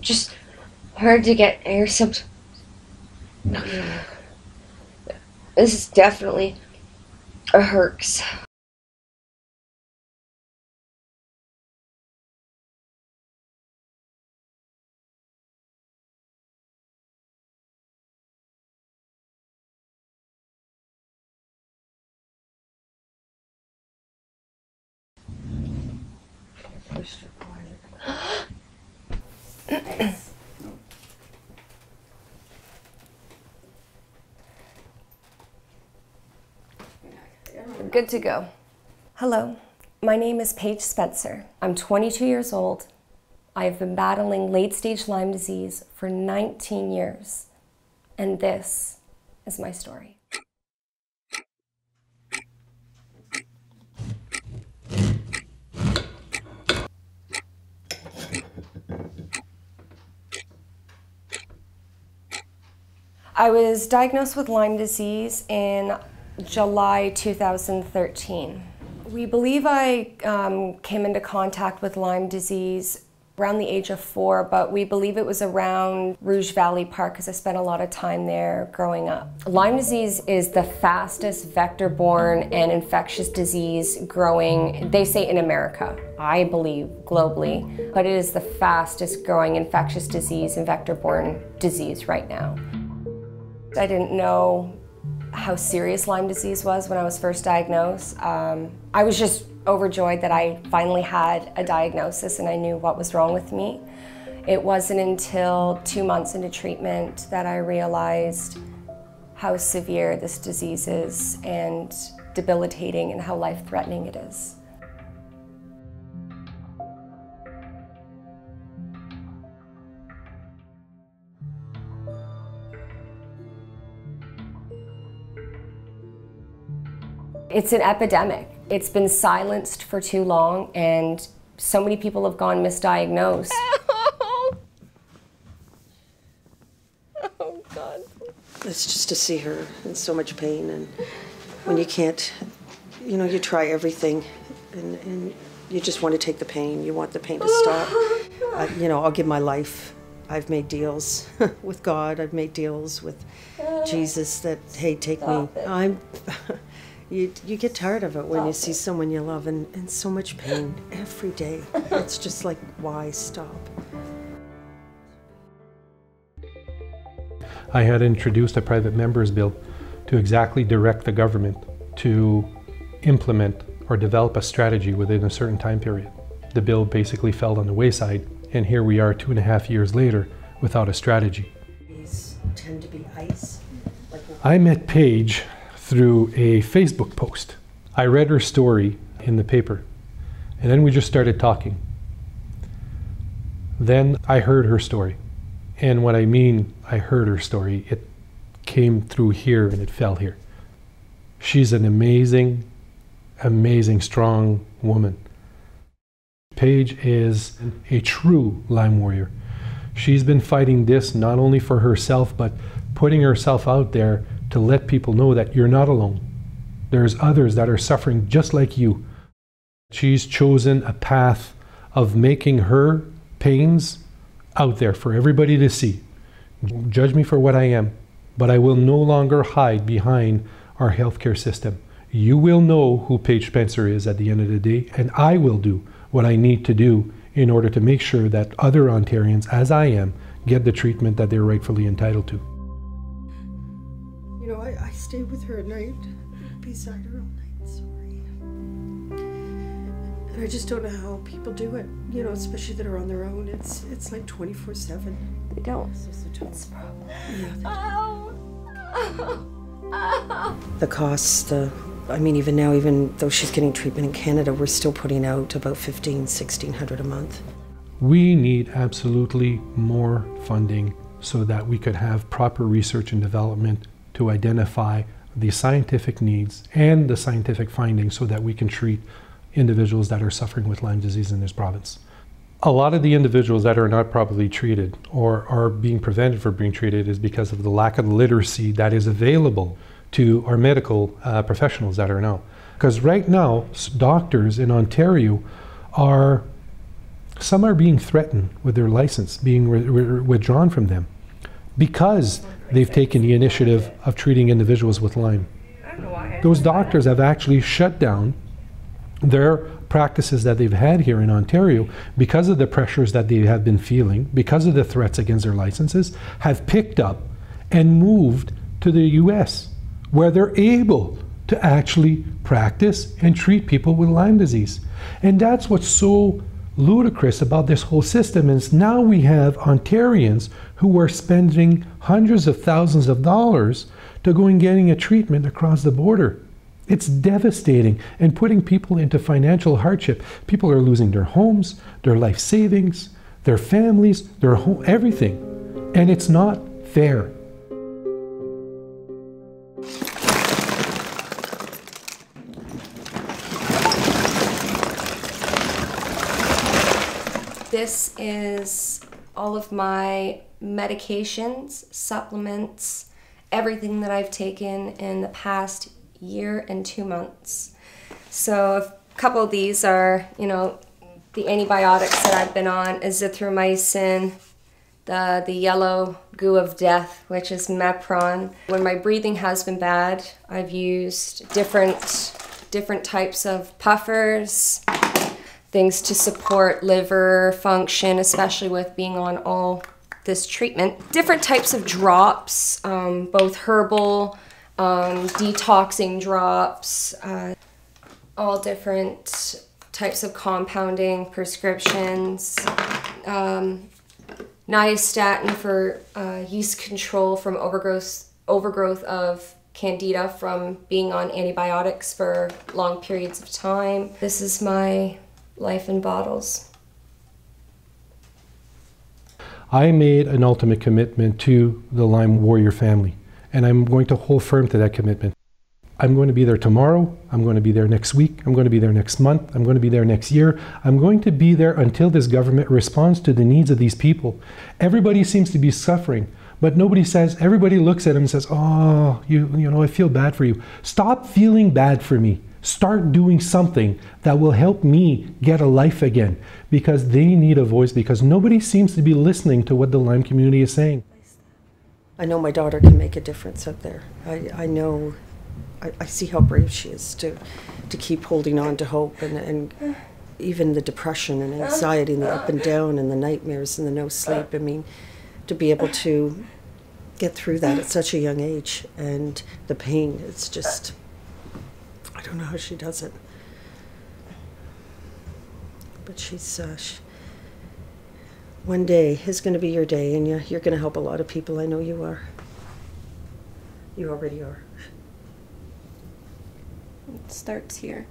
Just hard to get air sometimes. This is definitely a hoax. Good to go. Hello, my name is Paige Spencer. I'm 22 years old. I've been battling late-stage Lyme disease for 19 years, and this is my story. I was diagnosed with Lyme disease in July 2013. We believe I came into contact with Lyme disease around the age of 4, but we believe it was around Rouge Valley Park because I spent a lot of time there growing up. Lyme disease is the fastest vector-borne and infectious disease growing, they say in America, I believe globally, but it is the fastest growing infectious disease and vector-borne disease right now. I didn't know how serious Lyme disease was when I was first diagnosed. I was just overjoyed that I finally had a diagnosis and I knew what was wrong with me. It wasn't until 2 months into treatment that I realized how severe this disease is and debilitating and how life-threatening it is. It's an epidemic. It's been silenced for too long, and so many people have gone misdiagnosed. Oh, God. It's just to see her in so much pain, and when you can't, you know, you try everything, and you just want to take the pain. You want the pain to stop. You know, I'll give my life. I've made deals with God. I've made deals with Jesus that, hey, take me. You get tired of it when you see someone you love in so much pain every day. It's just like, why stop? I had introduced a private member's bill to exactly direct the government to implement or develop a strategy within a certain time period. The bill basically fell on the wayside, and here we are 2.5 years later without a strategy. These tend to be ice. I met Paige through a Facebook post. I read her story in the paper, and then we just started talking. Then I heard her story. And what I mean, I heard her story, it came through here and it fell here. She's an amazing, amazing, strong woman. Paige is a true Lyme warrior. She's been fighting this not only for herself, but putting herself out there to let people know that you're not alone. There's others that are suffering just like you. She's chosen a path of making her pains out there for everybody to see. Judge me for what I am, but I will no longer hide behind our healthcare system. You will know who Paige Spencer is at the end of the day, and I will do what I need to do in order to make sure that other Ontarians, as I am, get the treatment that they're rightfully entitled to. You know, I stayed with her at night, beside her all night, sorry. And I just don't know how people do it, you know, especially that are on their own. It's like 24/7. They don't. That's the problem. Yeah, the costs, I mean, even now, even though she's getting treatment in Canada, we're still putting out about $1,500–1,600 a month. We need absolutely more funding so that we could have proper research and development to identify the scientific needs and the scientific findings so that we can treat individuals that are suffering with Lyme disease in this province. A lot of the individuals that are not properly treated or are being prevented from being treated is because of the lack of literacy that is available to our medical professionals that are now. Because right now, doctors in Ontario some are being threatened with their license being withdrawn from them because they've taken the initiative of treating individuals with Lyme. Those doctors have actually shut down their practices that they've had here in Ontario because of the pressures that they have been feeling, because of the threats against their licenses, have picked up and moved to the US, where they're able to actually practice and treat people with Lyme disease. And that's what's so ludicrous about this whole system, is now we have Ontarians who are spending hundreds of thousands of dollars to go and getting a treatment across the border. It's devastating and putting people into financial hardship. People are losing their homes, their life savings, their families, their home, everything. And it's not fair. This is all of my medications, supplements, everything that I've taken in the past year and 2 months. So a couple of these are, the antibiotics that I've been on, azithromycin, the yellow goo of death, which is Mepron. When my breathing has been bad, I've used different types of puffers, things to support liver function, especially with being on all this treatment. Different types of drops, both herbal, detoxing drops, all different types of compounding prescriptions, nystatin for yeast control from overgrowth of candida from being on antibiotics for long periods of time. This is my life in bottles. I made an ultimate commitment to the Lyme warrior family, and I'm going to hold firm to that commitment. I'm going to be there tomorrow, I'm going to be there next week, I'm going to be there next month, I'm going to be there next year. I'm going to be there until this government responds to the needs of these people. Everybody seems to be suffering, but nobody says, everybody looks at them and says, oh, you know, I feel bad for you. Stop feeling bad for me. Start doing something that will help me get a life again, because they need a voice, because nobody seems to be listening to what the Lyme community is saying. I know my daughter can make a difference out there. I know, I see how brave she is to keep holding on to hope, and even the depression and anxiety and the up and down and the nightmares and the no sleep. I mean, to be able to get through that at such a young age, and the pain, it's just, I don't know how she does it. But she's, one day is going to be your day, and you're going to help a lot of people. I know you are. You already are. It starts here.